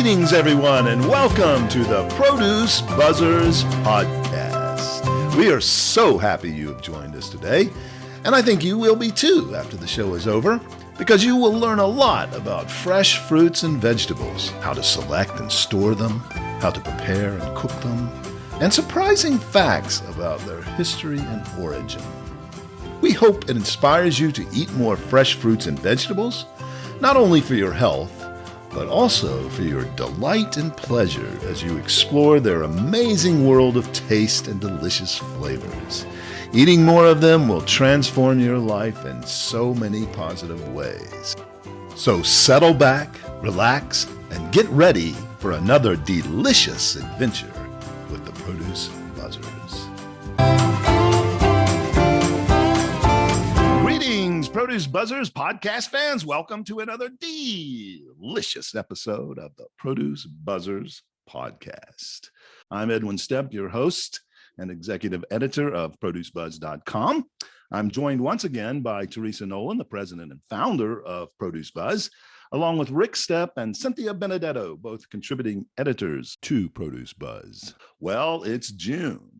Greetings, everyone, and welcome to the Produce Buzzers podcast. We are so happy you have joined us today, and I think you will be too after the show is over, because you will learn a lot about fresh fruits and vegetables, how to select and store them, how to prepare and cook them, and surprising facts about their history and origin. We hope it inspires you to eat more fresh fruits and vegetables, not only for your health, but also for your delight and pleasure as you explore their amazing world of taste and delicious flavors. Eating more of them will transform your life in so many positive ways. So settle back, relax, and get ready for another delicious adventure with the Produce Buzzers. Greetings, Produce Buzzers podcast fans. Welcome to another delicious episode of the Produce Buzzers podcast. I'm Edwin Stepp, your host and executive editor of producebuzz.com. I'm joined once again by Teresa Nolan, the president and founder of Produce Buzz, along with Rick Stepp and Cynthia Benedetto, both contributing editors to Produce Buzz. Well, it's June.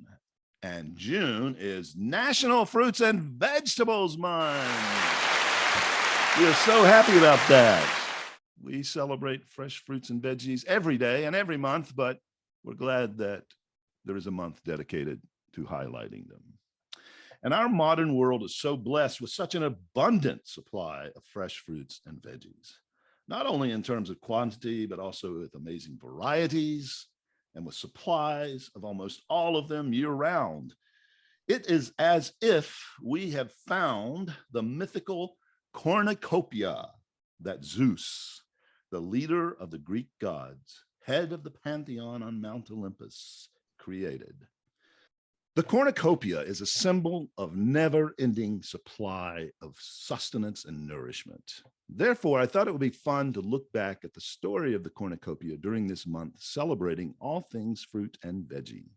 And June is National Fruits and Vegetables Month. We are so happy about that. We celebrate fresh fruits and veggies every day and every month, but we're glad that there is a month dedicated to highlighting them. And our modern world is so blessed with such an abundant supply of fresh fruits and veggies, not only in terms of quantity, but also with amazing varieties, and with supplies of almost all of them year-round. It is as if we have found the mythical Cornucopia that Zeus, the leader of the Greek gods, head of the pantheon on Mount Olympus, created. The cornucopia is a symbol of never-ending supply of sustenance and nourishment. Therefore, I thought it would be fun to look back at the story of the cornucopia during this month, celebrating all things fruit and veggie.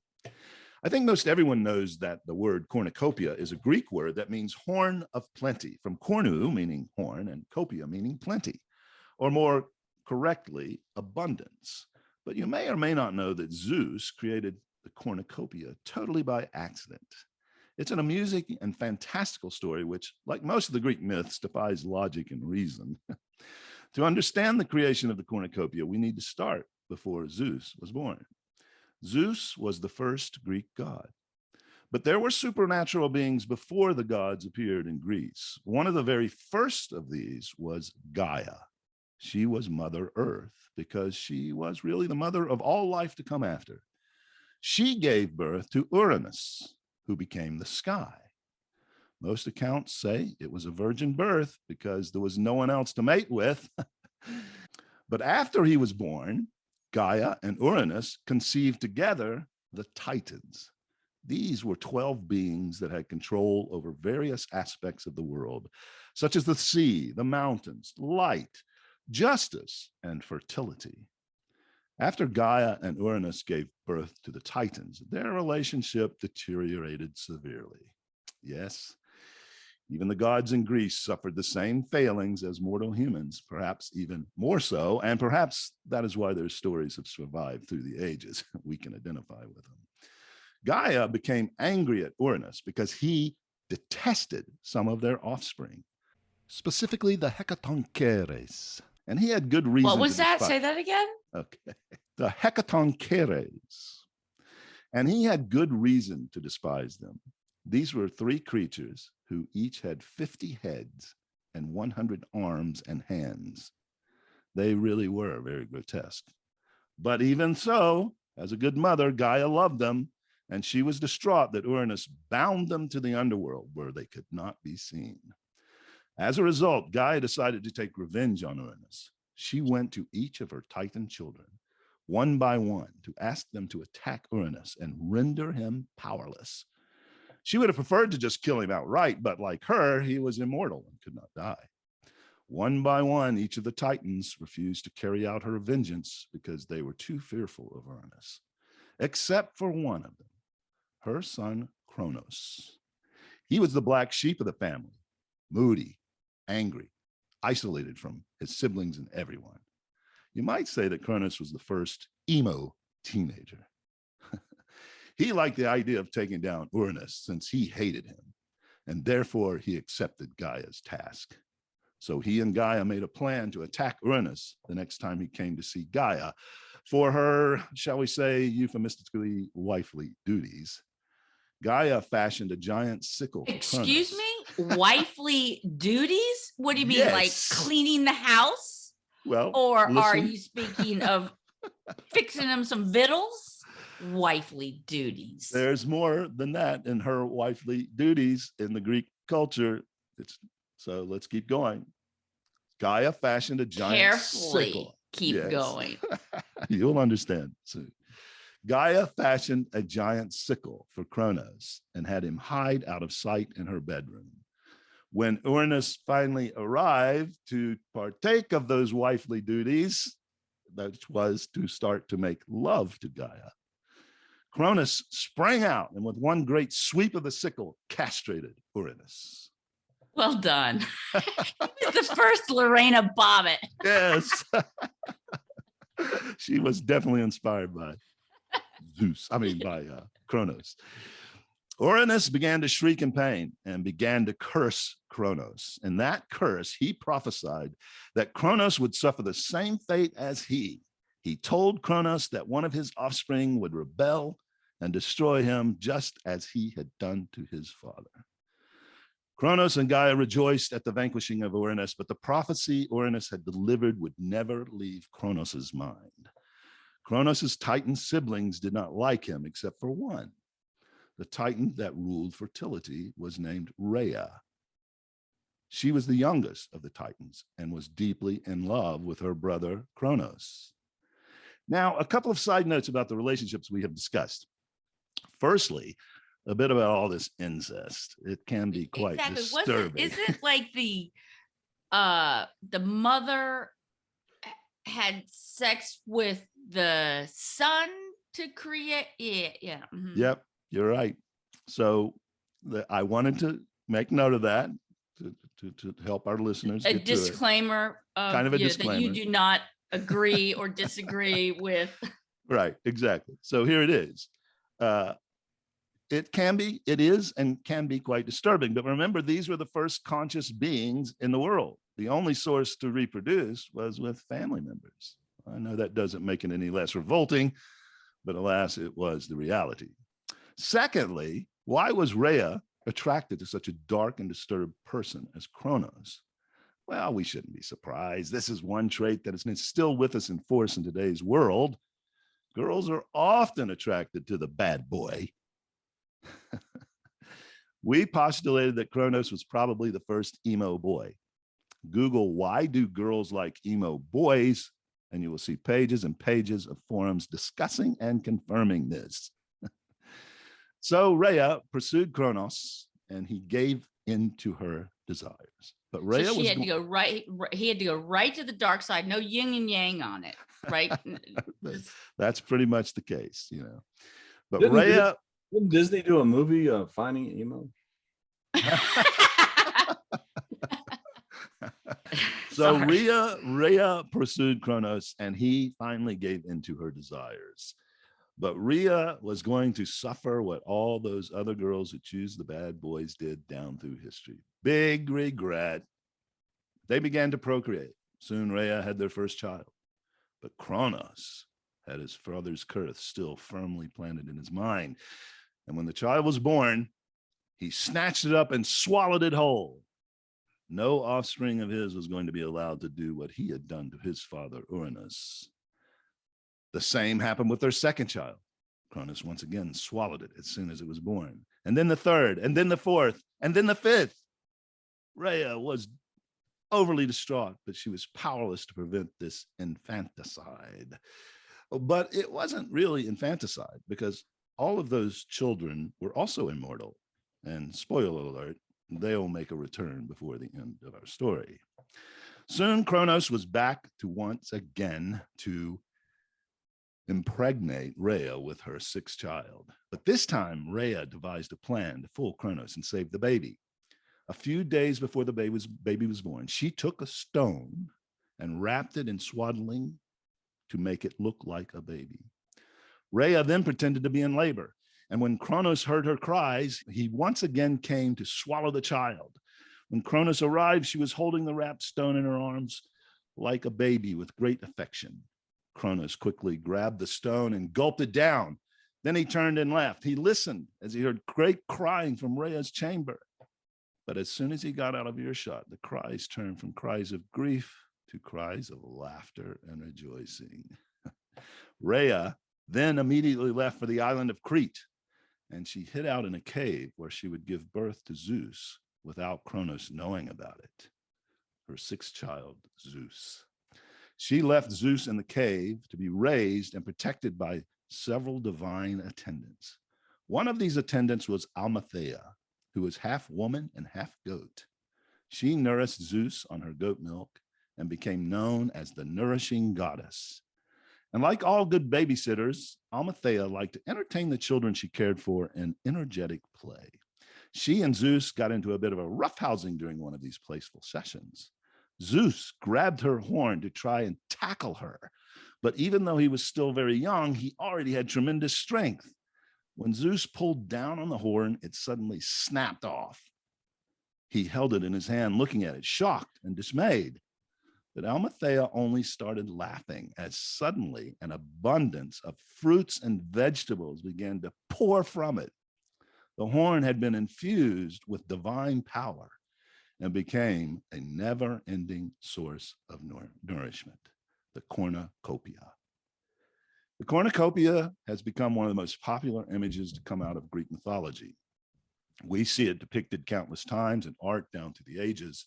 I think most everyone knows that the word cornucopia is a Greek word that means horn of plenty, from cornu, meaning horn, and copia, meaning plenty, or more correctly, abundance. But you may or may not know that Zeus created the cornucopia totally by accident. It's an amusing and fantastical story which, like most of the Greek myths, defies logic and reason. To understand the creation of the cornucopia, we need to start before Zeus was born. Zeus was the first Greek god, but there were supernatural beings before the gods appeared in Greece. One of the very first of these was Gaia. She was Mother Earth because she was really the mother of all life to come after. She gave birth to Uranus, who became the sky. Most accounts say it was a virgin birth because there was no one else to mate with. But after he was born, Gaia and Uranus conceived together the Titans. These were 12 beings that had control over various aspects of the world, such as the sea, the mountains, light, justice, and fertility. After Gaia and Uranus gave birth to the Titans, their relationship deteriorated severely. Yes, even the gods in Greece suffered the same failings as mortal humans, perhaps even more so, and perhaps that is why their stories have survived through the ages. We can identify with them. Gaia became angry at Uranus because he detested some of their offspring, specifically the Hecatoncheires. And he had good reason. What was that? Say that again. Okay. The Hecatoncheires. And he had good reason to despise them. These were three creatures who each had 50 heads and 100 arms and hands. They really were very grotesque. But even so, as a good mother, Gaia loved them, and she was distraught that Uranus bound them to the underworld where they could not be seen. As a result, Gaia decided to take revenge on Uranus. She went to each of her Titan children, one by one, to ask them to attack Uranus and render him powerless. She would have preferred to just kill him outright, but like her, he was immortal and could not die. One by one, each of the Titans refused to carry out her vengeance because they were too fearful of Uranus, except for one of them, her son Kronos. He was the black sheep of the family, moody, angry, isolated from his siblings and everyone. You might say that Cronus was the first emo teenager. He liked the idea of taking down Uranus since he hated him, and therefore he accepted Gaia's task. So he and Gaia made a plan to attack Uranus the next time he came to see Gaia for her, shall we say, euphemistically wifely duties. Gaia fashioned a giant sickle. Excuse me? Wifely duties? What do you mean, like cleaning the house? Well, or listen. Are you speaking of fixing them some victuals? Wifely duties. There's more than that in her wifely duties in the Greek culture. So let's keep going. Gaia fashioned a giant sickle. Keep going. You'll understand soon. Gaia fashioned a giant sickle for Cronos and had him hide out of sight in her bedroom. When Uranus finally arrived to partake of those wifely duties, that was to start to make love to Gaia, Cronus sprang out and with one great sweep of the sickle, castrated Uranus. Well done. It's the first Lorena Bobbitt. Yes. She was definitely inspired by Cronos. Uranus began to shriek in pain and began to curse Cronos. In that curse, he prophesied that Cronos would suffer the same fate as he. He told Cronos that one of his offspring would rebel and destroy him just as he had done to his father. Cronos and Gaia rejoiced at the vanquishing of Uranus, but the prophecy Uranus had delivered would never leave Cronos's mind. Cronos's Titan siblings did not like him except for one. The Titan that ruled fertility was named Rhea. She was the youngest of the Titans and was deeply in love with her brother Cronos. Now, a couple of side notes about the relationships we have discussed. Firstly, a bit about all this incest. It can be quite disturbing. Isn't like the mother had sex with the son to create? Yeah. Mm-hmm. Yep, you're right. So I wanted to make note of that to help our listeners. A disclaimer of kind of a disclaimer that you do not agree or disagree with. Right, exactly. So here it is. It is and can be quite disturbing. But remember, these were the first conscious beings in the world. The only source to reproduce was with family members. I know that doesn't make it any less revolting, but alas, it was the reality. Secondly, why was Rhea attracted to such a dark and disturbed person as Cronos? Well, we shouldn't be surprised. This is one trait that is still with us in force in today's world. Girls are often attracted to the bad boy. We postulated that Cronos was probably the first emo boy. Google why do girls like emo boys, and you will see pages and pages of forums discussing and confirming this. So Rhea pursued Cronos, and he gave in to her desires. But Rhea so he had to go right to the dark side. No yin and yang on it, right? That's pretty much the case, you know. But Rhea. Didn't Disney do a movie Finding Emo? So Rhea pursued Cronos, and he finally gave in to her desires. But Rhea was going to suffer what all those other girls who choose the bad boys did down through history. Big regret. They began to procreate. Soon Rhea had their first child. But Cronos had his father's curse still firmly planted in his mind. And when the child was born, he snatched it up and swallowed it whole. No offspring of his was going to be allowed to do what he had done to his father, Uranus. The same happened with their second child. Cronus once again swallowed it as soon as it was born. And then the third, and then the fourth, and then the fifth. Rhea was overly distraught, but she was powerless to prevent this infanticide. But it wasn't really infanticide, because all of those children were also immortal. And spoiler alert, they'll make a return before the end of our story. Soon Cronos was back to once again to impregnate Rhea with her sixth child. But this time, Rhea devised a plan to fool Cronos and save the baby. A few days before the baby was born, she took a stone and wrapped it in swaddling to make it look like a baby. Rhea then pretended to be in labor, and when Kronos heard her cries, he once again came to swallow the child. When Kronos arrived, she was holding the wrapped stone in her arms like a baby with great affection. Kronos quickly grabbed the stone and gulped it down. Then he turned and left. He listened as he heard great crying from Rhea's chamber. But as soon as he got out of earshot, the cries turned from cries of grief to cries of laughter and rejoicing. Rhea then immediately left for the island of Crete, and she hid out in a cave where she would give birth to Zeus without Kronos knowing about it. Her sixth child, Zeus. She left Zeus in the cave to be raised and protected by several divine attendants. One of these attendants was Amalthea, who was half woman and half goat. She nourished Zeus on her goat milk and became known as the nourishing goddess. And like all good babysitters, Amalthea liked to entertain the children she cared for in energetic play. She and Zeus got into a bit of a roughhousing during one of these playful sessions. Zeus grabbed her horn to try and tackle her, but even though he was still very young, he already had tremendous strength. When Zeus pulled down on the horn, it suddenly snapped off. He held it in his hand, looking at it, shocked and dismayed. But Amalthea only started laughing as suddenly an abundance of fruits and vegetables began to pour from it. The horn had been infused with divine power and became a never-ending source of nourishment, the Cornucopia. The Cornucopia has become one of the most popular images to come out of Greek mythology. We see it depicted countless times in art down through the ages.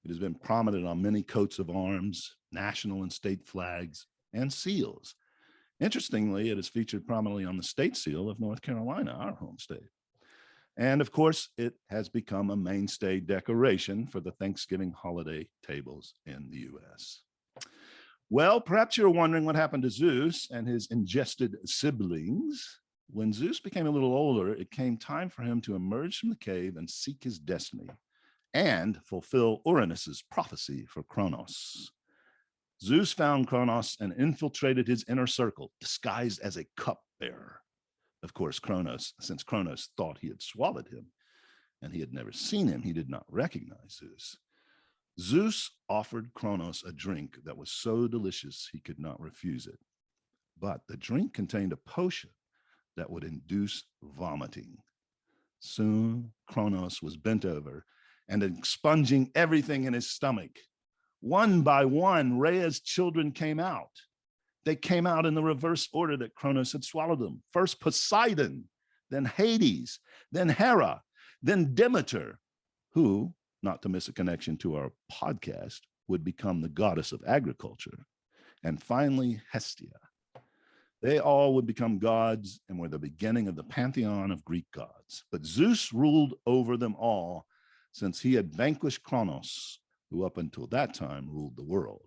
It has been prominent on many coats of arms, national and state flags, and seals. Interestingly, it is featured prominently on the state seal of North Carolina, our home state. And of course, it has become a mainstay decoration for the Thanksgiving holiday tables in the US. Well, perhaps you're wondering what happened to Zeus and his ingested siblings. When Zeus became a little older, it came time for him to emerge from the cave and seek his destiny and fulfill Uranus's prophecy for Kronos. Zeus found Kronos and infiltrated his inner circle, disguised as a cupbearer. Of course, since Kronos thought he had swallowed him and he had never seen him, he did not recognize Zeus. Zeus offered Kronos a drink that was so delicious he could not refuse it. But the drink contained a potion that would induce vomiting. Soon, Kronos was bent over and expunging everything in his stomach. One by one, Rhea's children came out. They came out in the reverse order that Kronos had swallowed them. First Poseidon, then Hades, then Hera, then Demeter, who, not to miss a connection to our podcast, would become the goddess of agriculture, and finally Hestia. They all would become gods and were the beginning of the pantheon of Greek gods. But Zeus ruled over them all since he had vanquished Kronos, who up until that time ruled the world.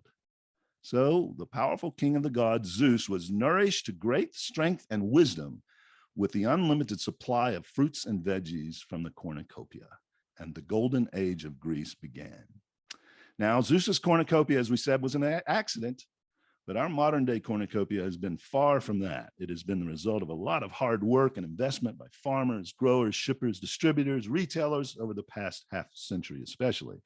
So the powerful king of the gods, Zeus, was nourished to great strength and wisdom with the unlimited supply of fruits and veggies from the Cornucopia, and the golden age of Greece began. Now, Zeus's Cornucopia, as we said, was an accident, but our modern day Cornucopia has been far from that. It has been the result of a lot of hard work and investment by farmers, growers, shippers, distributors, retailers over the past half century especially.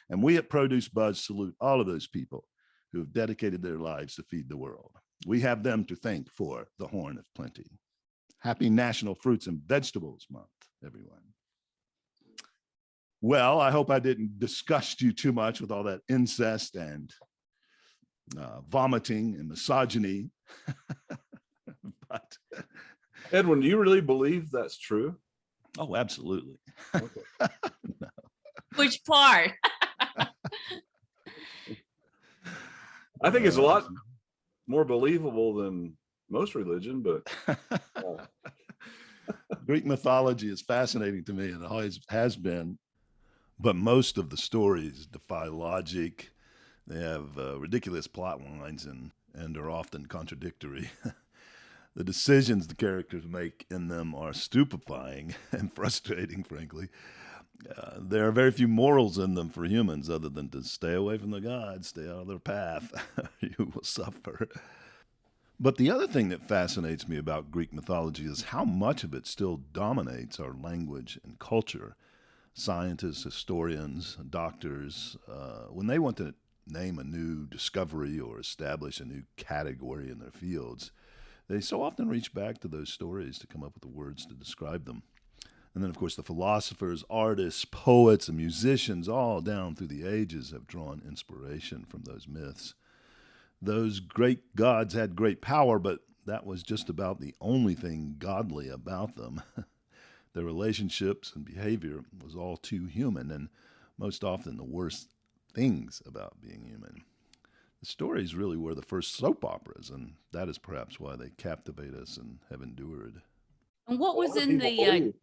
And we at Produce Buzz salute all of those people who have dedicated their lives to feed the world. We have them to thank for the Horn of Plenty. Happy National Fruits and Vegetables Month, everyone. Well, I hope I didn't disgust you too much with all that incest and vomiting and misogyny. But Edwin, do you really believe that's true? oh, absolutely. Okay. No. Which part? I think it's a lot more believable than most religion, but Greek mythology is fascinating to me and always has been. But most of the stories defy logic. They have ridiculous plot lines and are often contradictory. The decisions the characters make in them are stupefying and frustrating, frankly. There are very few morals in them for humans other than to stay away from the gods, stay out of their path, you will suffer. But the other thing that fascinates me about Greek mythology is how much of it still dominates our language and culture. Scientists, historians, doctors, when they want to name a new discovery or establish a new category in their fields, they so often reach back to those stories to come up with the words to describe them. And then, of course, the philosophers, artists, poets, and musicians all down through the ages have drawn inspiration from those myths. Those great gods had great power, but that was just about the only thing godly about them. Their relationships and behavior was all too human, and most often the worst things about being human. The stories really were the first soap operas, and that is perhaps why they captivate us and have endured. And what was in the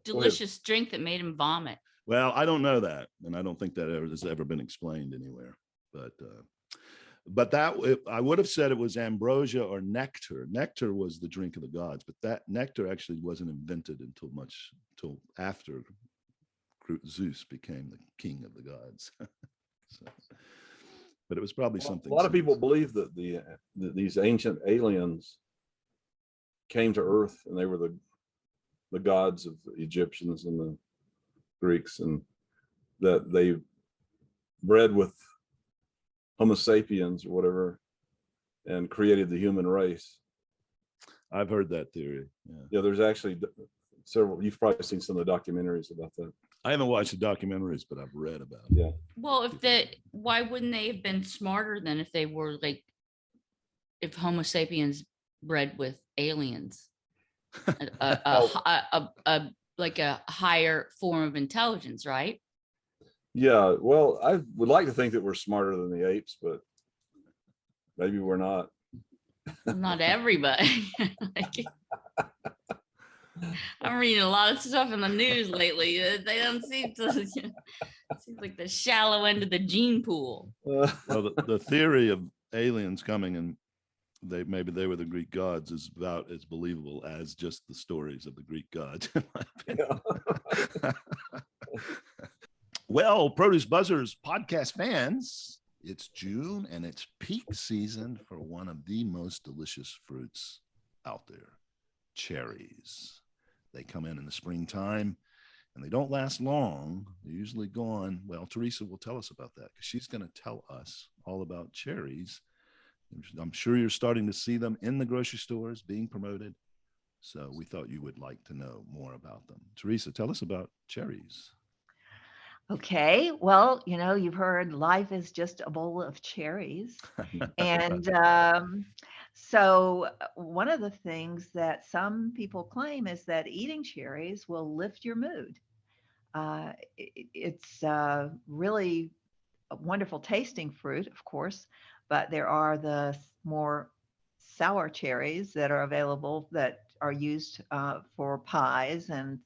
delicious drink that made him vomit? Well, I don't know that, and I don't think that has ever been explained anywhere. But that I would have said it was ambrosia or nectar. Nectar was the drink of the gods, but that nectar actually wasn't invented until after Zeus became the king of the gods. So, but it was probably something. A lot of people believe that these ancient aliens came to Earth and they were the gods of the Egyptians and the Greeks, and that they bred with Homo sapiens or whatever and created the human race. I've heard that theory. Yeah, there's actually several. You've probably seen some of the documentaries about that. I haven't watched the documentaries, but I've read about it. Yeah. Well, why wouldn't they have been smarter than if they were if Homo sapiens bred with aliens, like a higher form of intelligence, right? Yeah, well, I would like to think that we're smarter than the apes, but maybe we're not. Not everybody. I'm reading a lot of stuff in the news lately. They don't seem to. It seems like the shallow end of the gene pool. Well, the theory of aliens coming and maybe they were the Greek gods is about as believable as just the stories of the Greek gods, in my opinion. Yeah. Well, Produce Buzzers podcast fans, it's June and it's peak season for one of the most delicious fruits out there, cherries. They come in the springtime and they don't last long. They're usually gone. Well, Teresa will tell us about that because she's going to tell us all about cherries. I'm sure you're starting to see them in the grocery stores being promoted. So we thought you would like to know more about them. Teresa, tell us about cherries. Okay, well, you've heard life is just a bowl of cherries. And so one of the things that some people claim is that eating cherries will lift your mood. It's really a wonderful tasting fruit, of course, but there are the more sour cherries that are available that are used for pies and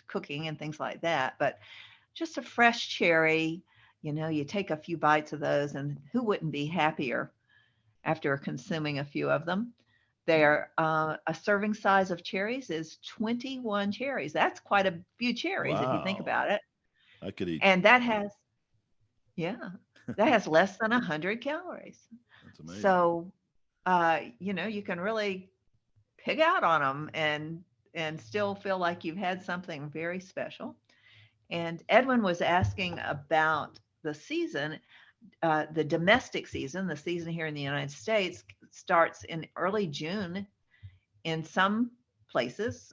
cooking and things like that. But just a fresh cherry, you take a few bites of those, and who wouldn't be happier after consuming a few of them? They're a serving size of cherries is 21 cherries. That's quite a few cherries. Wow. If you think about it. I could eat. And that has less than 100 calories. That's amazing. So, you can really pig out on them and still feel like you've had something very special. And Edwin was asking about the season. The domestic season, the season here in the United States, starts in early June in some places,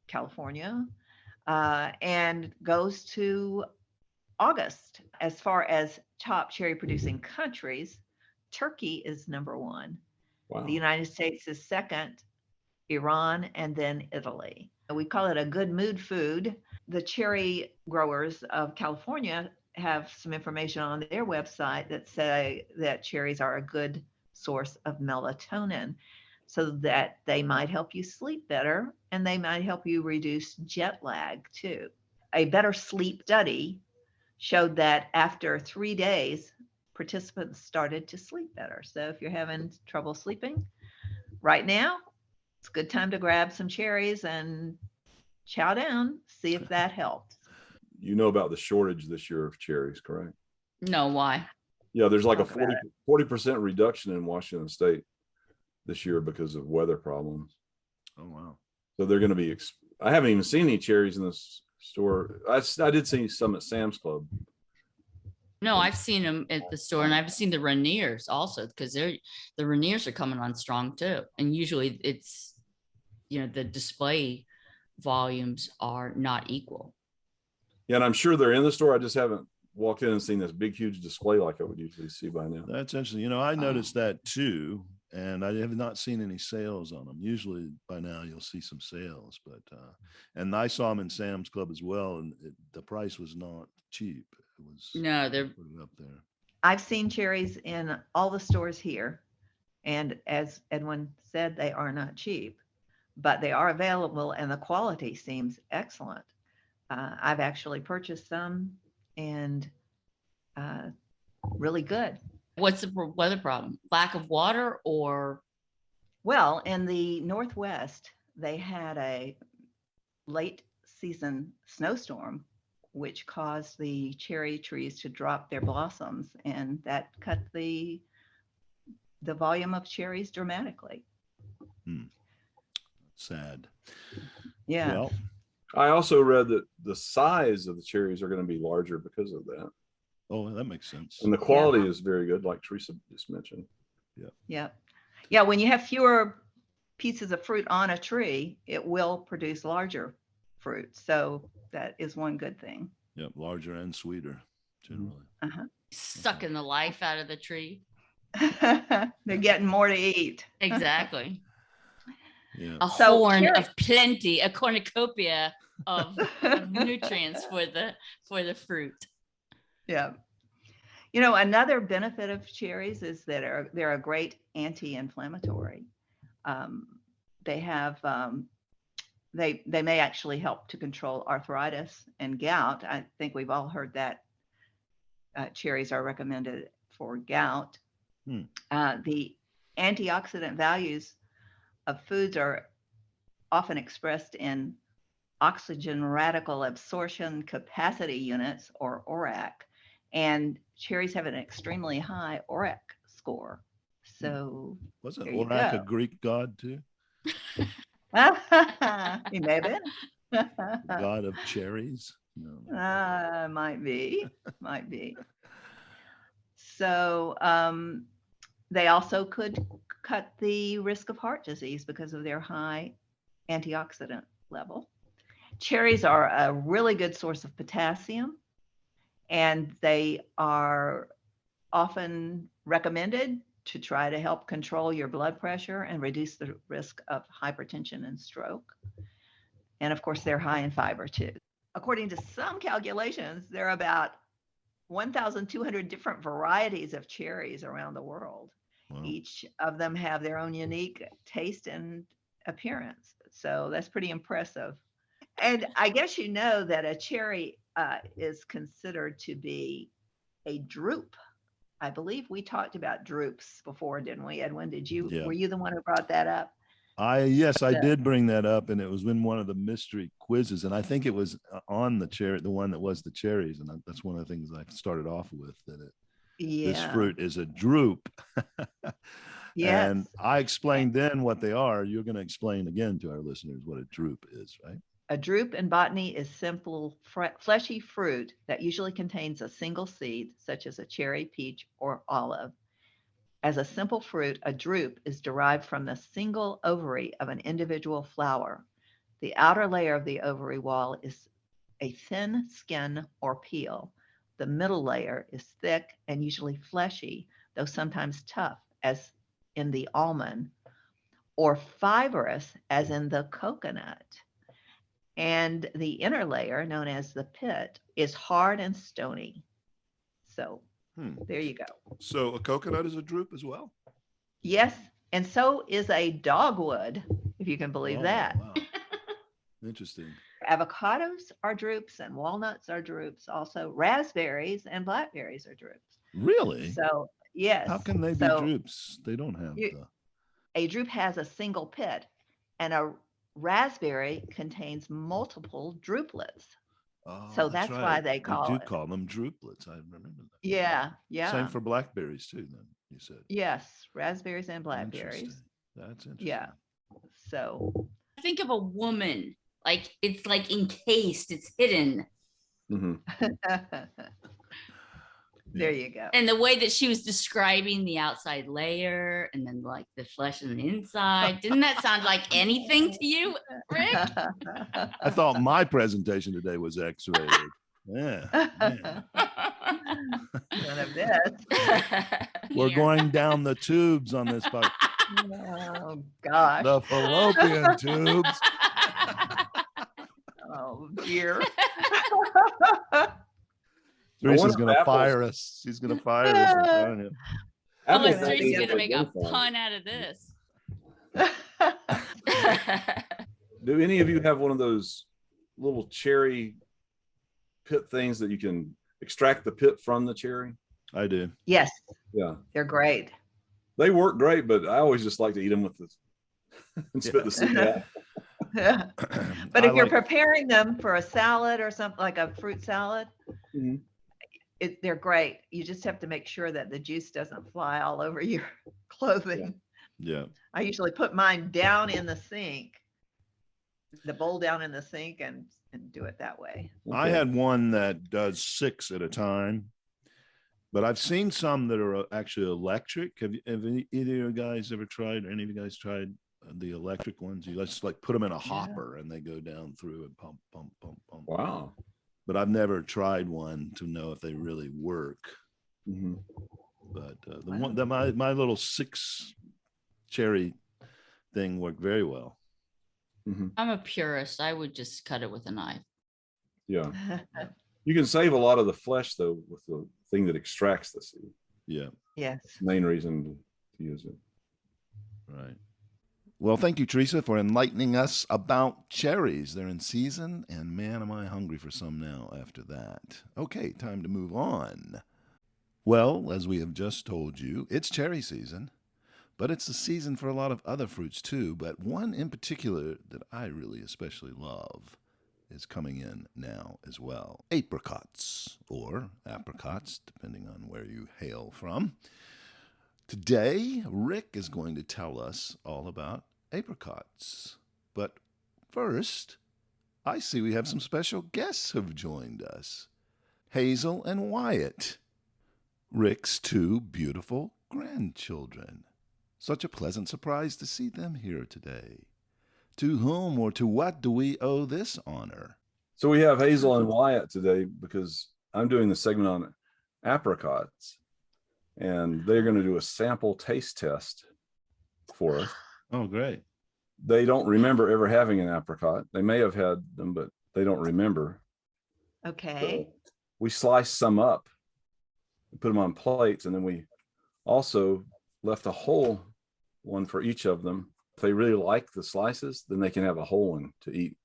California, and goes to August. As far as top cherry producing countries, Turkey is number one. Wow. The United States is second, Iran, and then Italy. We call it a good mood food. The cherry growers of California have some information on their website that say that cherries are a good source of melatonin, so that they might help you sleep better and they might help you reduce jet lag too. A better sleep study showed that after 3 days, participants started to sleep better. So if you're having trouble sleeping right now, it's a good time to grab some cherries and chow down, see if that helps. You know about the shortage this year of cherries, correct? No, why? Yeah, there's like a 40% reduction in Washington State this year because of weather problems. Oh, wow. So they're going to be. I haven't even seen any cherries in this store. I did see some at Sam's Club. No, I've seen them at the store, and I've seen the Rainiers also, because the Rainiers are coming on strong too. And usually it's, the display volumes are not equal. Yeah, and I'm sure they're in the store. I just haven't walked in and seen this big, huge display like I would usually see by now. That's interesting. I noticed that too, and I have not seen any sales on them. Usually by now you'll see some sales, but and I saw them in Sam's Club as well, and the price was not cheap. It was they're up there. I've seen cherries in all the stores here, and as Edwin said, they are not cheap, but they are available, and the quality seems excellent. I've actually purchased some, and really good. What's the weather problem? Lack of water, or? Well, in the Northwest, they had a late season snowstorm, which caused the cherry trees to drop their blossoms, and that cut the volume of cherries dramatically. Sad. Yeah. Well, I also read that the size of the cherries are going to be larger because of that. oh, that makes sense. And the quality is very good, like Teresa just mentioned. Yeah. When you have fewer pieces of fruit on a tree, it will produce larger fruit. So that is one good thing. Yeah, larger and sweeter, generally. Sucking the life out of the tree. They're getting more to eat. Exactly. Yeah. A horn of plenty, a cornucopia of nutrients for the fruit. Yeah. Another benefit of cherries is that they're a great anti-inflammatory. They have they may actually help to control arthritis and gout. I think we've all heard that cherries are recommended for gout. The antioxidant values of foods are often expressed in oxygen radical absorption capacity units, or ORAC, and cherries have an extremely high ORAC score. So wasn't ORAC a Greek god too? He may have been. God of cherries? No. Might be. So they also could cut the risk of heart disease because of their high antioxidant level. Cherries are a really good source of potassium, and they are often recommended to try to help control your blood pressure and reduce the risk of hypertension and stroke. And of course, they're high in fiber too. According to some calculations, there are about 1,200 different varieties of cherries around the world. Wow. Each of them have their own unique taste and appearance. So that's pretty impressive. And I guess you know that a cherry is considered to be a drupe. I believe we talked about drupes before, didn't we, Edwin? Did you? Yeah. Were you the one who brought that up? Yes, I did bring that up, and it was in one of the mystery quizzes, and I think it was on the one that was the cherries, and that's one of the things I started off with, that this fruit is a drupe. Yes. And I explained then what they are. You're going to explain again to our listeners what a drupe is, right? A drupe in botany is simple, fleshy fruit that usually contains a single seed, such as a cherry, peach, or olive. As a simple fruit, a drupe is derived from the single ovary of an individual flower. The outer layer of the ovary wall is a thin skin or peel. The middle layer is thick and usually fleshy, though sometimes tough, as in the almond, or fibrous, as in the coconut. And the inner layer, known as the pit, is hard and stony. So there you go. So a coconut is a drupe as well? Yes, and so is a dogwood, if you can believe that. Wow. Interesting. Avocados are drupes and walnuts are drupes. Also, raspberries and blackberries are drupes. Really? So, yes. How can they be drupes? They don't have A drupe has a single pit, and a raspberry contains multiple druplets. Oh, so that's right. why they call it. Call them druplets. I remember that. Yeah. Same for blackberries too, then, you said. Yes, raspberries and blackberries. That's interesting. Yeah. So Think of a woman, like it's like encased, it's hidden. Mm-hmm. there you go. And the way that she was describing the outside layer and then like the flesh on the inside, didn't that sound like anything to you, Rick? I thought my presentation today was X-rated. Yeah. None of this. We're Here. going down the tubes on this part. Oh gosh. The fallopian tubes. Oh dear. Teresa's going to fire us. She's going to fire us. I'm telling you. Unless Apples Teresa's are gonna make a identified. pun out of this. Do any of you have one of those little cherry pit things that you can extract the pit from the cherry? I do. Yes, Yeah, they're great. they work great, but I always just like to eat them with this and spit the seed out. But if you're preparing them for a salad or something like a fruit salad, Mhm. they're great. You just have to make sure that the juice doesn't fly all over your clothing. Yeah. I usually put mine down in the sink, the bowl down in the sink, and do it that way. I Okay. had one that does 6 at a time, but I've seen some that are actually electric. Have either of you guys ever tried, or any of you guys tried the electric ones? You just like put them in a hopper and they go down through and pump, pump, pump, pump. Wow. But I've never tried one to know if they really work. Mm-hmm. But the one that my little 6 cherry thing worked very well. Mm-hmm. I'm a purist. I would just cut it with a knife. Yeah. You can save a lot of the flesh though with the thing that extracts the seed. Yeah. Yes. Main reason to use it. Right. Well, thank you, Teresa, for enlightening us about cherries. They're in season, and man, am I hungry for some now after that. Okay, time to move on. Well, as we have just told you, it's cherry season, but it's the season for a lot of other fruits too, but one in particular that I really especially love is coming in now as well. Apricots, or apricots, depending on where you hail from. Today, Rick is going to tell us all about apricots. But first, I see we have some special guests who've joined us. Hazel and Wyatt, Rick's 2 beautiful grandchildren. Such a pleasant surprise to see them here today. To whom or to what do we owe this honor? So we have Hazel and Wyatt today because I'm doing the segment on apricots, and they're going to do a sample taste test for us. Oh, great. They don't remember ever having an apricot. They may have had them, but they don't remember. Okay. So we sliced some up, put them on plates, and then we also left a whole one for each of them. If they really like the slices, then they can have a whole one to eat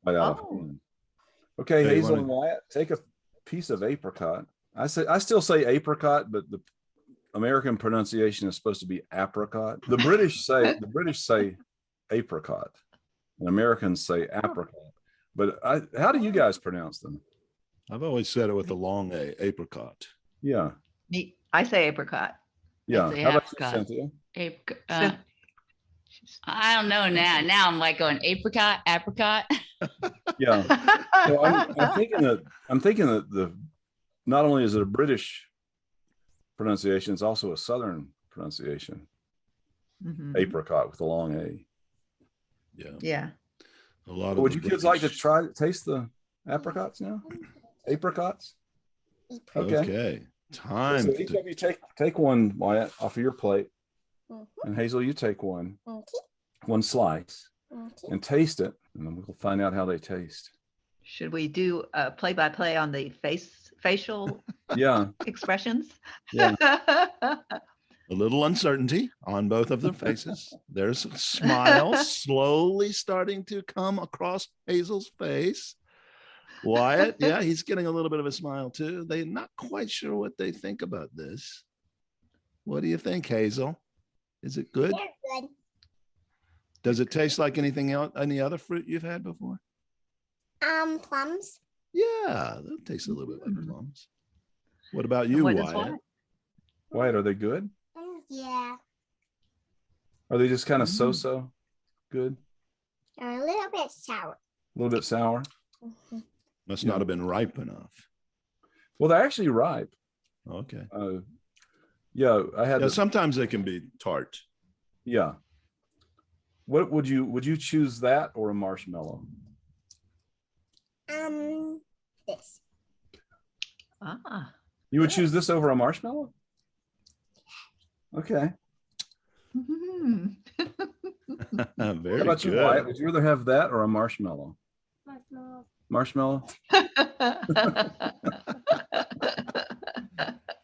right out of hand. Okay, Hey, Hazel and Wyatt, take a piece of apricot. I still say apricot, but the American pronunciation is supposed to be apricot. The British say apricot, and Americans say apricot. But how do you guys pronounce them? I've always said it with a long A, apricot. Yeah, I say apricot. yeah. say How about you, apricot. Cynthia? I don't know now. Now I'm like going apricot. Yeah. So I'm thinking that the not only is it a British pronunciation, it's also a Southern pronunciation. Mhm. Apricot with a long A. Yeah. Yeah. A lot of Would the you kids like to British- taste the apricots now? Apricots? Okay. Okay. Time. So each to- of you take one, Wyatt, off of your plate. And Hazel, you take one slice and taste it, and then we'll find out how they taste. Should we do a play-by-play on the facial Yeah. expressions? Yeah. A little uncertainty on both of their faces. There's a smile slowly starting to come across Hazel's face. Wyatt, yeah, he's getting a little bit of a smile too. They're not quite sure what they think about this. What do you think, Hazel? Is it good? They're good. Does it taste like anything else, any other fruit you've had before? Plums. Yeah, that tastes a little bit like Mm. plums. What about you, What does Wyatt? Wyatt, are they good? Yeah. Are they just kind of Mhm. so-so good? They're a little bit sour. A little bit sour? Mhm. Must Yeah. not have been ripe enough. Well, they're actually ripe. Okay. Yeah, I had Yeah, to, sometimes they can be tart. yeah. What would you choose, that or a marshmallow? This. Ah. You would Good. choose this over a marshmallow? Okay. Mhm. Very How about you, Wyatt? good. Would you rather have that or a marshmallow? Marshmallow? At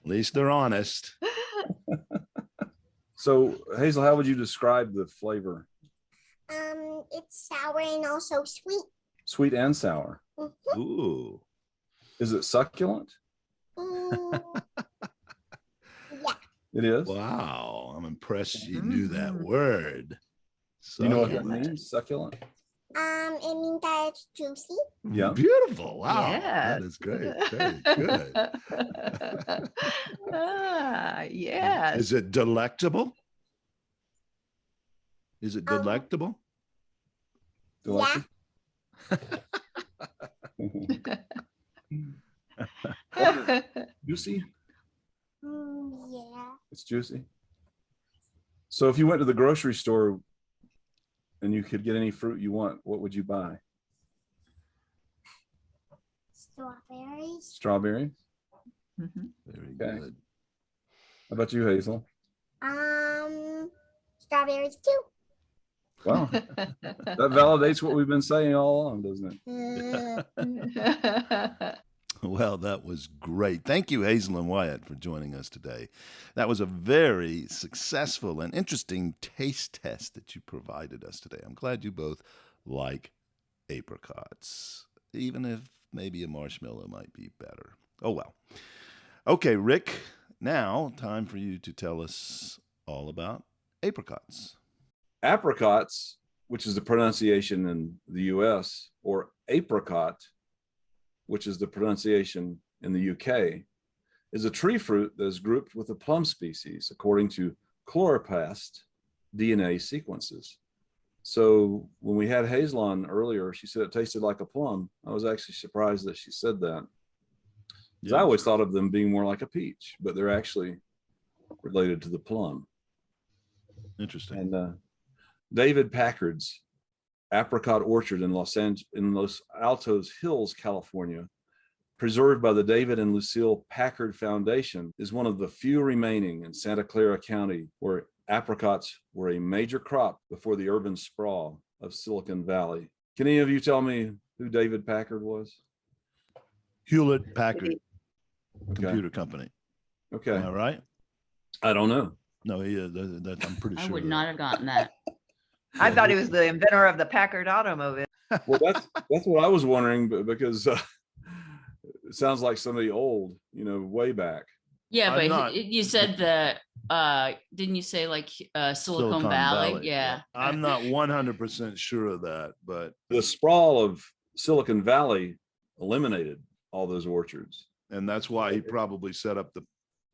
least they're honest. So, Hazel, how would you describe the flavor? It's sour and also sweet. Sweet and sour. Mhm. Ooh. Is it succulent? Mm, yeah. It is. Wow. I'm impressed you knew that Mhm. word. Do you know what that Succulent. means? Succulent? It means that it's juicy. Yeah. Beautiful. Wow. Yes. That is great. Very good. Yes. Is it delectable? Is it delectable? Delectable? Juicy? Yeah. It's juicy. So if you went to the grocery store and you could get any fruit you want, what would you buy? Strawberries. Strawberries? Mhm. Very Okay. good. How about you, Hazel? Strawberries too. Wow. That validates what we've been saying all along, doesn't it? Well, that was great. Thank you, Hazel and Wyatt, for joining us today. That was a very successful and interesting taste test that you provided us today. I'm glad you both like apricots, even if maybe a marshmallow might be better. Oh, well. Okay, Rick, now time for you to tell us all about apricots. Apricots, which is the pronunciation in the US, or apricot, which is the pronunciation in the UK, is a tree fruit that is grouped with the plum species according to chloroplast DNA sequences. So when we had Hazel on earlier, she said it tasted like a plum. I was actually surprised that she said that. Because I always thought of them being more like a peach, but they're actually related to the plum. Interesting. And David Packard's apricot orchard in Los Altos Hills, California, preserved by the David and Lucille Packard Foundation, is one of the few remaining in Santa Clara County where apricots were a major crop before the urban sprawl of Silicon Valley. Can any of you tell me who David Packard was? Hewlett Packard Okay. Computer Company. Okay. Am I right? I don't know. No, he is. I'm pretty sure. I would that- not have gotten that. I thought he was the inventor of the Packard automobile. Well, that's what I was wondering, but because it sounds like somebody old, way back. Yeah, I'm but not- you said didn't you say like Silicon Valley? Yeah. I'm not 100% sure of that, but The sprawl of Silicon Valley eliminated all those orchards. and that's why he probably set up the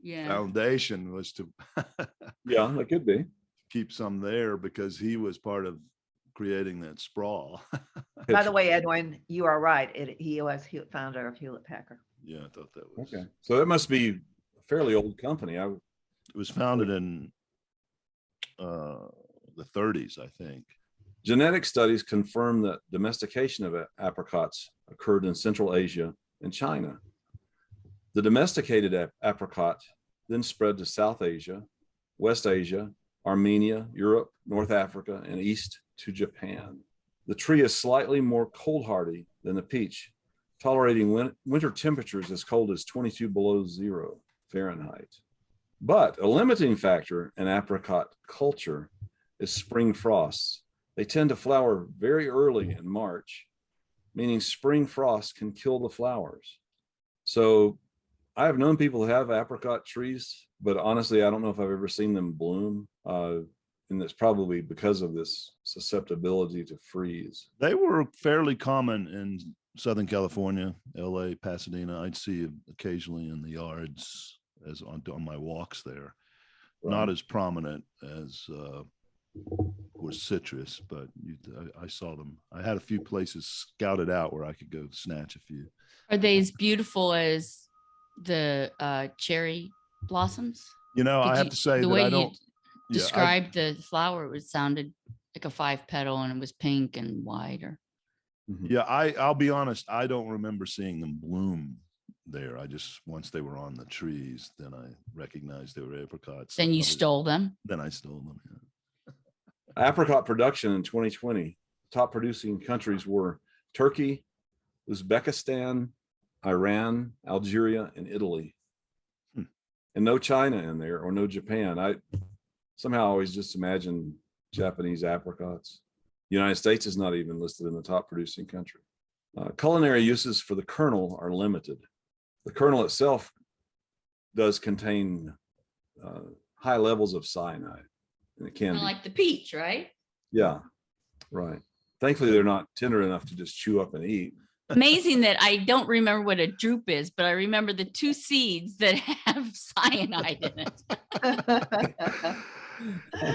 Yeah. foundation, was to Yeah, that could be. keep some there, because he was part of creating that sprawl. By the way, Edwin, you are right. He was founder of Hewlett Packard. Yeah, I thought that was Okay. So that must be a fairly old company. It was founded in the 30s, I think. Genetic studies confirm that domestication of apricots occurred in Central Asia and China. The domesticated apricot then spread to South Asia, West Asia, Armenia, Europe, North Africa, and east to Japan. The tree is slightly more cold hardy than the peach, tolerating winter temperatures as cold as 22 below zero Fahrenheit. But a limiting factor in apricot culture is spring frosts. They tend to flower very early in March, meaning spring frost can kill the flowers. So I have known people who have apricot trees, but honestly, I don't know if I've ever seen them bloom. And that's probably because of this susceptibility to freeze. They were fairly common in Southern California, LA, Pasadena. I'd see them occasionally in the yards as on my walks there. Right. Not as prominent as or citrus, but I saw them. I had a few places scouted out where I could go snatch a few. Are they as beautiful as the cherry blossoms? I have to say the that way I don't you described the flower, it sounded like a 5-petal, and it was pink and white. Or yeah, I'll be honest, I don't remember seeing them bloom there. I just, once they were on the trees, then I recognized they were apricots. then you stole them. Then I stole them. Yeah. Apricot production in 2020, top producing countries were Turkey, Uzbekistan, Iran, Algeria, and Italy. And no China in there, or no Japan. I somehow always just imagine Japanese apricots. The United States is not even listed in the top producing country. Culinary uses for the kernel are limited. The kernel itself does contain high levels of cyanide. And it can be. Like the peach, right? Yeah, right. Thankfully, they're not tender enough to just chew up and eat. Amazing that I don't remember what a drupe is, but I remember the 2 seeds that have cyanide in it.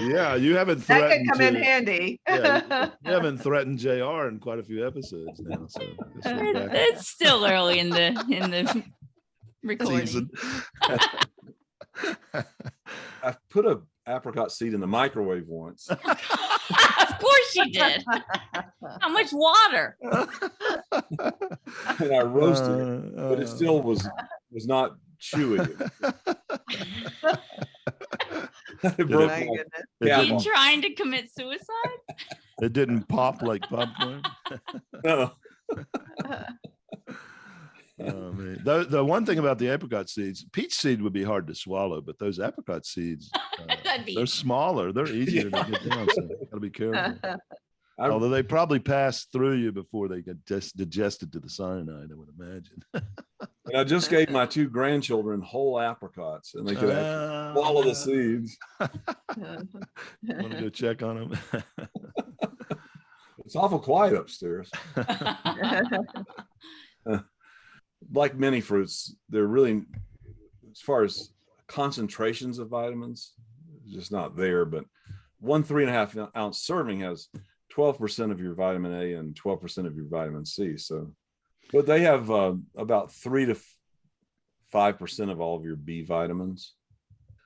Yeah, you haven't That threatened could come in handy. Yeah, you haven't threatened JR in quite a few episodes now. So I guess we're back. It's still early in the recording. Season. I've put a apricot seed in the microwave once. Of course you did. How much water? And I roasted it, but it still was not chewy. It broke My my goodness. cap Are you off. trying to commit suicide? It didn't pop like popcorn. No. Oh, man. The one thing about the apricot seeds, peach seed would be hard to swallow, but those apricot seeds, they're smaller. They're easier to get down. So gotta be careful. Although they probably pass through you before they get digested to the cyanide, I would imagine. And I just gave my 2 grandchildren whole apricots, and they could actually swallow the seeds. Want to go check on them? It's awful quiet upstairs. Like many fruits, they're really, as far as concentrations of vitamins, just not there. But 1 3.5 ounce serving has 12% of your vitamin A and 12% of your vitamin C. So, but they have about 3 to 5% of all of your B vitamins.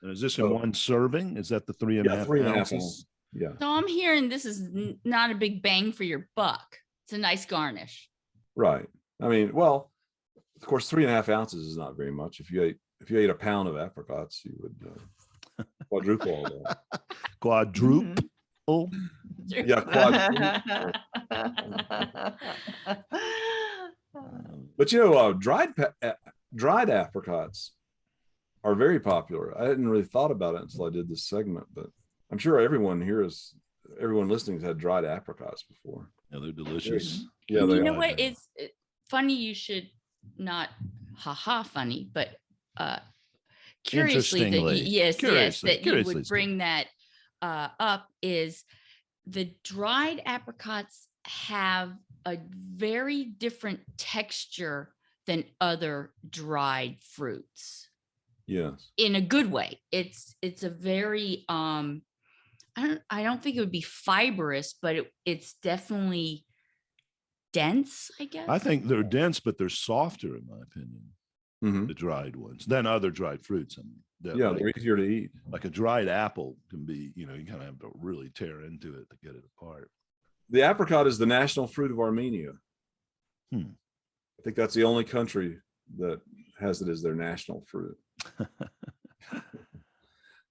And is this in one serving? Is that the 3.5 3.5 ounces? ounces? Yeah. So I'm hearing this is not a big bang for your buck. It's a nice garnish. Right. I mean, well, of course, 3.5 ounces is not very much. If you ate a pound of apricots, you would quadruple all that. Quadruple. Yeah, quadruple. But dried apricots are very popular. I hadn't really thought about it until I did this segment, but I'm sure everyone listening has had dried apricots before. Yeah, they're delicious. Yeah, And they you know are. what? It's funny. You should not funny, but curiously that you would bring that up is the dried apricots have a very different texture than other dried fruits. Yes. In a good way. It's a very I don't think it would be fibrous, but it's definitely dense, I guess. I think they're dense, but they're softer, in my opinion. Mm-hmm. The dried ones than other dried fruits. I mean, They're easier to eat. Like a dried apple can be, you kind of have to really tear into it to get it apart. The apricot is the national fruit of Armenia. I think that's the only country that has it as their national fruit.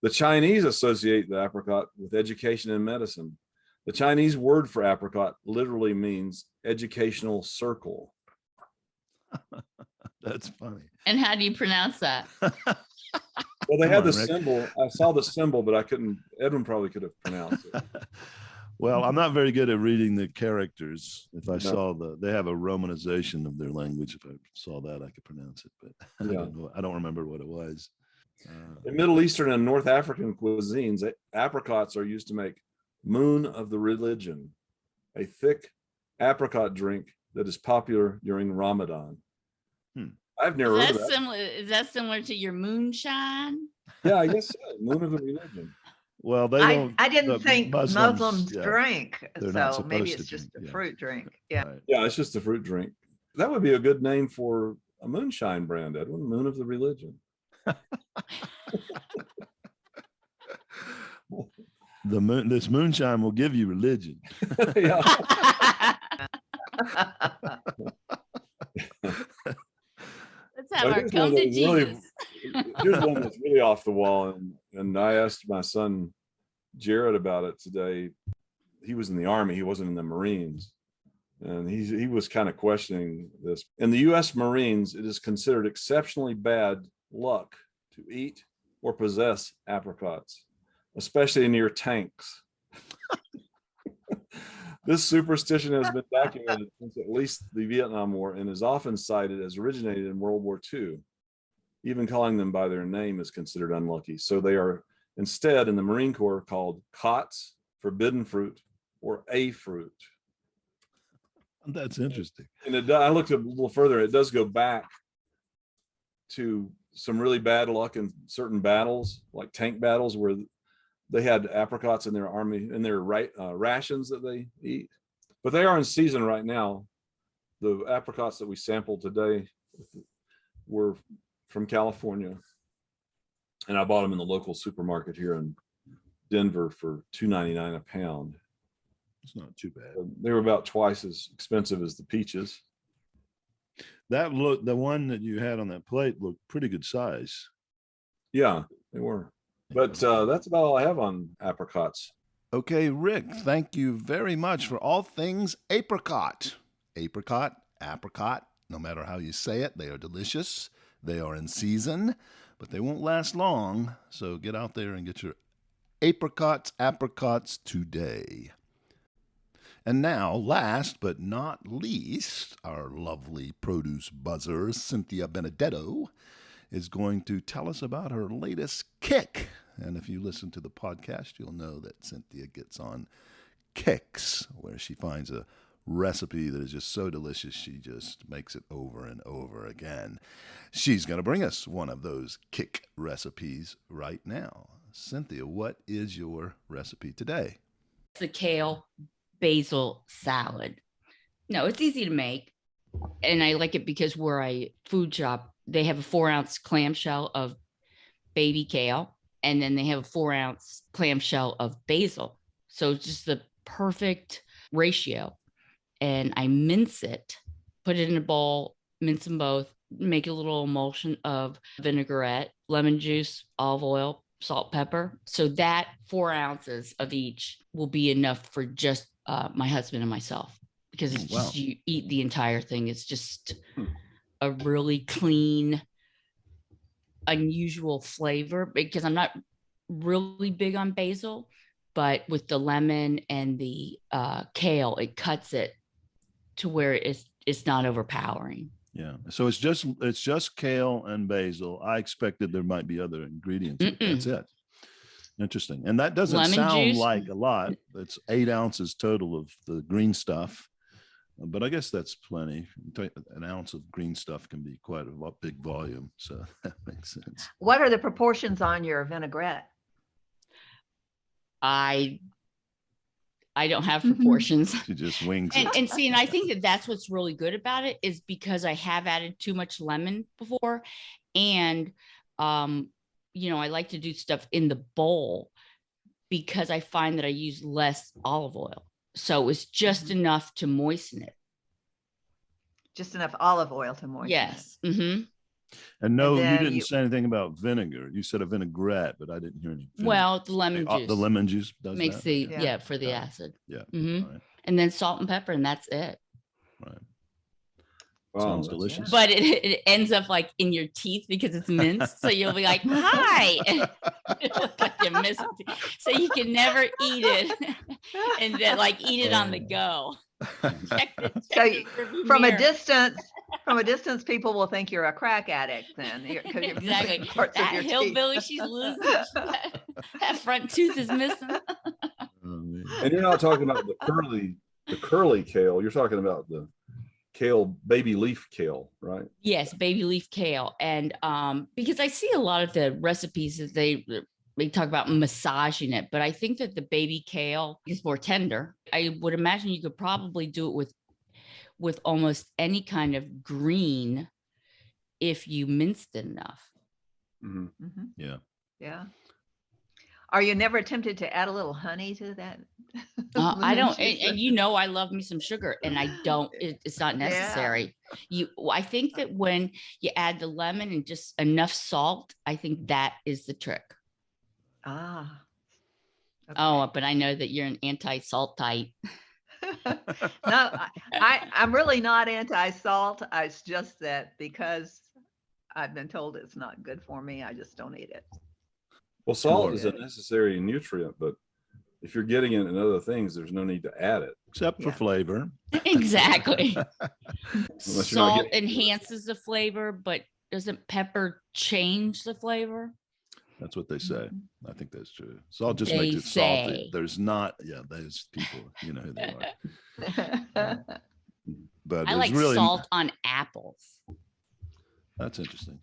The Chinese associate the apricot with education and medicine. The Chinese word for apricot literally means educational circle. That's funny. And how do you pronounce that? Well, they had the symbol. I saw the symbol, but I couldn't. Edwin probably could have pronounced it. Well, I'm not very good at reading the characters. If I saw they have a romanization of their language. If I saw that, I could pronounce it, but I don't remember what it was. In Middle Eastern and North African cuisines, apricots are used to make moon of the religion, a thick apricot drink that is popular during Ramadan. I've never heard of that. Is that similar to your moonshine? Yeah, I guess so. Moon of the religion. Well, they I, don't. I didn't the think Muslims yeah, drink, they're not so maybe supposed it's to just drink, a yeah. fruit drink. Yeah. Right. Yeah, it's just a fruit drink. That would be a good name for a moonshine brand, Edwin. Moon of the Religion. This moonshine will give you religion. Yeah. Let's have our come to Jesus. Here's one that's really off the wall, and I asked my son Jared about it today. He was in the Army, he wasn't in the Marines, and he was kind of questioning this. In the U.S. Marines, it is considered exceptionally bad luck to eat or possess apricots, especially near tanks. This superstition has been documented since at least the Vietnam War and is often cited as originated in World War II. Even calling them by their name is considered unlucky. So they are instead in the Marine Corps called cots, forbidden fruit, or a fruit. That's interesting. And I looked a little further. It does go back to some really bad luck in certain battles, like tank battles, where they had apricots in their army, in their rations that they eat. But they are in season right now. The apricots that we sampled today were from California, and I bought them in the local supermarket here in Denver for $2.99 a pound. It's not too bad. They were about twice as expensive as the peaches. The one that you had on that plate looked pretty good size. Yeah, they were. But that's about all I have on apricots. Okay, Rick, thank you very much for all things apricot. Apricot, apricot, no matter how you say it, they are delicious. They are in season, but they won't last long. So get out there and get your apricots today. And now, last but not least, our lovely produce buzzer, Cynthia Benedetto, is going to tell us about her latest kick. And if you listen to the podcast, you'll know that Cynthia gets on kicks, where she finds a recipe that is just so delicious, she just makes it over and over again. She's going to bring us one of those kick recipes right now. Cynthia, what is your recipe today? The kale basil salad. No, it's easy to make. And I like it because where I food shop, they have a 4-ounce clamshell of baby kale, and then they have a 4-ounce clamshell of basil. So it's just the perfect ratio. And I mince it, put it in a bowl, mince them both, make a little emulsion of vinaigrette, lemon juice, olive oil, salt, pepper. So that 4 ounces of each will be enough for just my husband and myself, because it's just, you eat the entire thing. It's just a really clean, unusual flavor, because I'm not really big on basil, but with the lemon and the kale, it cuts it to where it's not overpowering. Yeah. So it's just kale and basil. I expected there might be other ingredients. But that's it. Interesting. And that doesn't sound like a lot. It's 8 ounces total of the green stuff. But I guess that's plenty. An ounce of green stuff can be quite a big volume. So that makes sense. What are the proportions on your vinaigrette? I don't have proportions. She just wings it. And see, and I think that's what's really good about it, is because I have added too much lemon before. And, I like to do stuff in the bowl because I find that I use less olive oil. So it's just enough to moisten it. Just enough olive oil to moisten yes. it. Mm-hmm. And no, you didn't say anything about vinegar. You said a vinaigrette, but I didn't hear any vinegar. Well, the lemon juice. The lemon juice does makes that? For the acid. Yeah. Mm-hmm. Right. And then salt and pepper, and that's it. Right. Wow, sounds delicious. But it ends up like in your teeth because it's minced. So you'll be like, hi. Like you miss it. So you can never eat it and then eat it on the go. From a distance, people will think you're a crack addict then. Exactly. That hillbilly, she's losing. That front tooth is missing. And you're not talking about the curly kale. You're talking about the kale, baby leaf kale, right? Yes, baby leaf kale. And because I see a lot of the recipes that we talk about massaging it, but I think that the baby kale is more tender. I would imagine you could probably do it with almost any kind of green if you minced it enough. Yeah. Yeah. Are you never tempted to add a little honey to that? I don't, and you know, I love me some sugar, and I don't. It's not Yeah. necessary. I think that when you add the lemon and just enough salt, I think that is the trick. Ah. Okay. Oh, but I know that you're an anti-salt type. No, I'm really not anti-salt. It's just that because I've been told it's not good for me, I just don't eat it. Well, salt Sure. is a necessary nutrient, but if you're getting it in other things, there's no need to add it. Except for Yeah. flavor. Exactly. Unless you're not Salt getting- enhances the flavor, but doesn't pepper change the flavor? That's what they say. Mhm. I think that's true. Salt just They makes it salty. say. There's not, those people, you know who they are. But I there's like really salt on apples. That's interesting.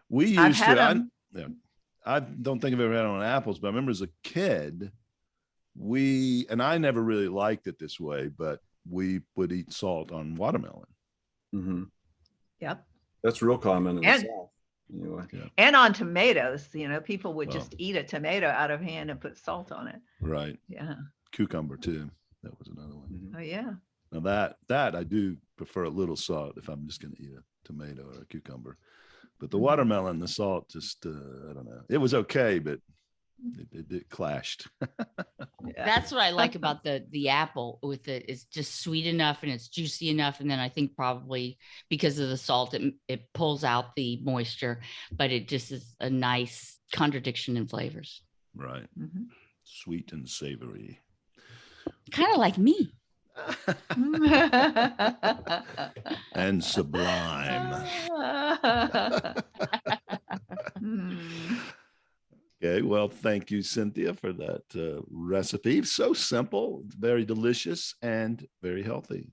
We I've used had to. them. I don't think I've ever had it on apples, but I remember as a kid, and I never really liked it this way, but we would eat salt on watermelon. Mhm. Yep. That's real common in the And- South. Anyway, And on tomatoes, people would Well. just eat a tomato out of hand and put salt on it. Right. Yeah. Cucumber too. That was another one. Mhm. Oh yeah. Now that I do prefer a little salt if I'm just going to eat a tomato or a cucumber. But the Mhm. watermelon, the salt just, I don't know. It was okay, but it clashed. Yeah. That's what I like about the apple with it. It's just sweet enough and it's juicy enough. And then I think probably because of the salt, it pulls out the moisture, but it just is a nice contradiction in flavors. Right. Mhm. Sweet and savory. Kind of like me. And sublime. Hmm. Okay, well, thank you, Cynthia, for that recipe. So simple, very delicious, and very healthy.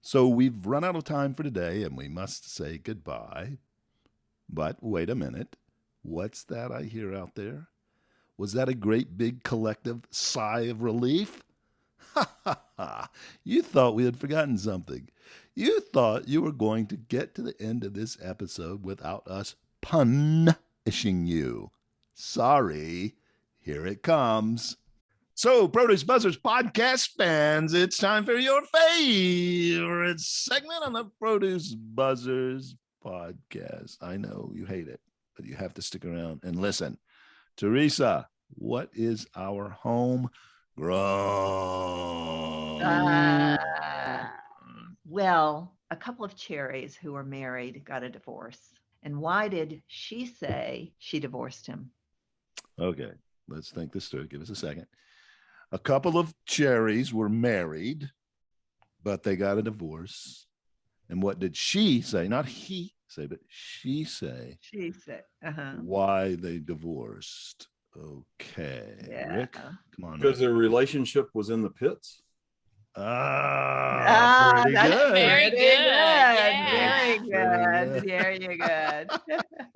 So we've run out of time for today, and we must say goodbye. But wait a minute. What's that I hear out there? Was that a great big collective sigh of relief? Ha ha ha. You thought we had forgotten something. You thought you were going to get to the end of this episode without us punishing you. Sorry, here it comes. So, Produce Buzzers podcast fans, it's time for your favorite segment on the Produce Buzzers podcast. I know you hate it, but you have to stick around and listen. Teresa, what is our home grown? Well, a couple of cherries who were married got a divorce. And why did she say she divorced him? Okay, let's think this through. Give us a second. A couple of cherries were married, but they got a divorce. And what did she say? Not he say, but she say. She said, Why they divorced. Okay. Yeah. Rick, come on. because Rick. their relationship was in the pits. Pretty that's good. Very pretty good. Very Yeah. good. Very good.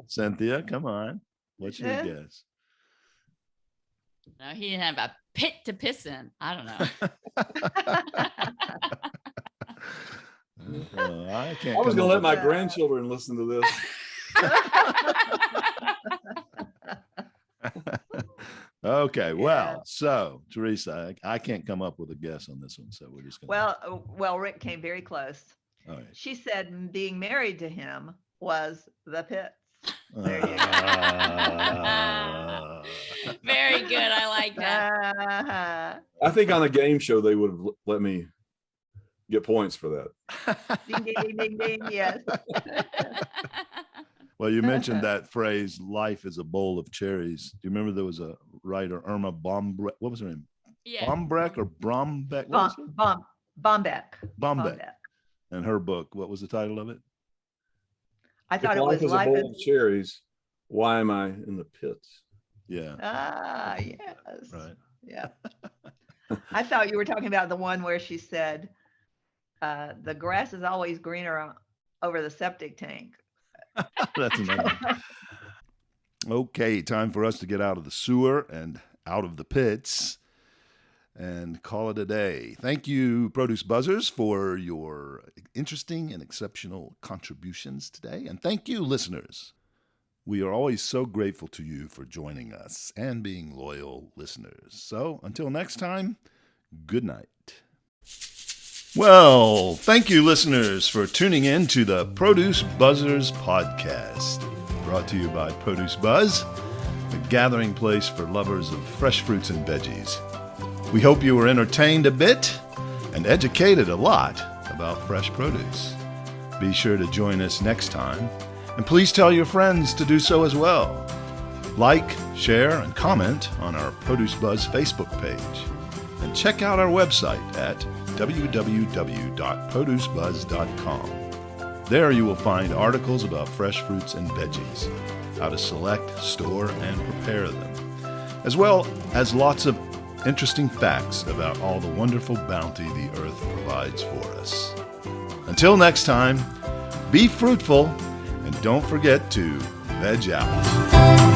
Cynthia, come on. What's your Yeah. guess? No, he didn't have a pit to piss in. I don't know. I can't. I was come going to up let with- my grandchildren listen to this. Okay, well, so Teresa, I can't come up with a guess on this one, so we're just gonna. Well, Rick came very close. All right. She said being married to him was the pits. There you go. Very good. I like that. I think on a game show, they would have let me get points for that. Ding, ding, ding, ding, ding. Yes. Well, you mentioned that phrase, life is a bowl of cherries. Do you remember there was a writer, Irma Bombeck? What was her name? Yeah. Bombeck or Brombeck? What was it? Bombeck. Bombeck. And her book, what was the title of it? I thought If it was life is a life. bowl of cherries, why am I in the pits? Yeah. Yes. Right. Yeah. I thought you were talking about the one where she said, the grass is always greener over the septic tank. That's another one. Okay, time for us to get out of the sewer and out of the pits and call it a day. Thank you, Produce Buzzers, for your interesting and exceptional contributions today. And thank you, listeners. We are always so grateful to you for joining us and being loyal listeners. So until next time, good night. Well, thank you, listeners, for tuning in to the Produce Buzzers podcast, brought to you by Produce Buzz, a gathering place for lovers of fresh fruits and veggies. We hope you were entertained a bit and educated a lot about fresh produce. Be sure to join us next time, and please tell your friends to do so as well. Like, share, and comment on our Produce Buzz Facebook page, and check out our website at www.producebuzz.com. There you will find articles about fresh fruits and veggies, how to select, store, and prepare them, as well as lots of interesting facts about all the wonderful bounty the earth provides for us. Until next time, be fruitful and don't forget to veg out.